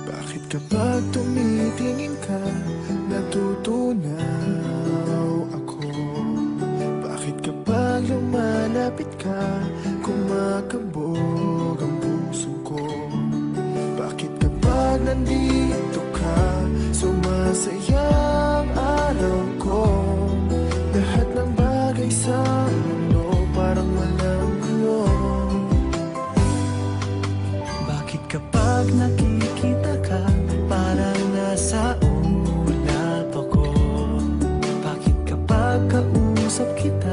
Bakit kapag tumitingin ka, natutunaw ako? Bakit kapag lumalapit ka, kumakabog ang puso ko? Bakit kapag nandito ka, sumasaya ang araw ko? Lahat ng bagay sa mundo parang walang gulo. Bakit kapag nakikita ka, parang nasa ulap ako? Bakit kapag kausap kita,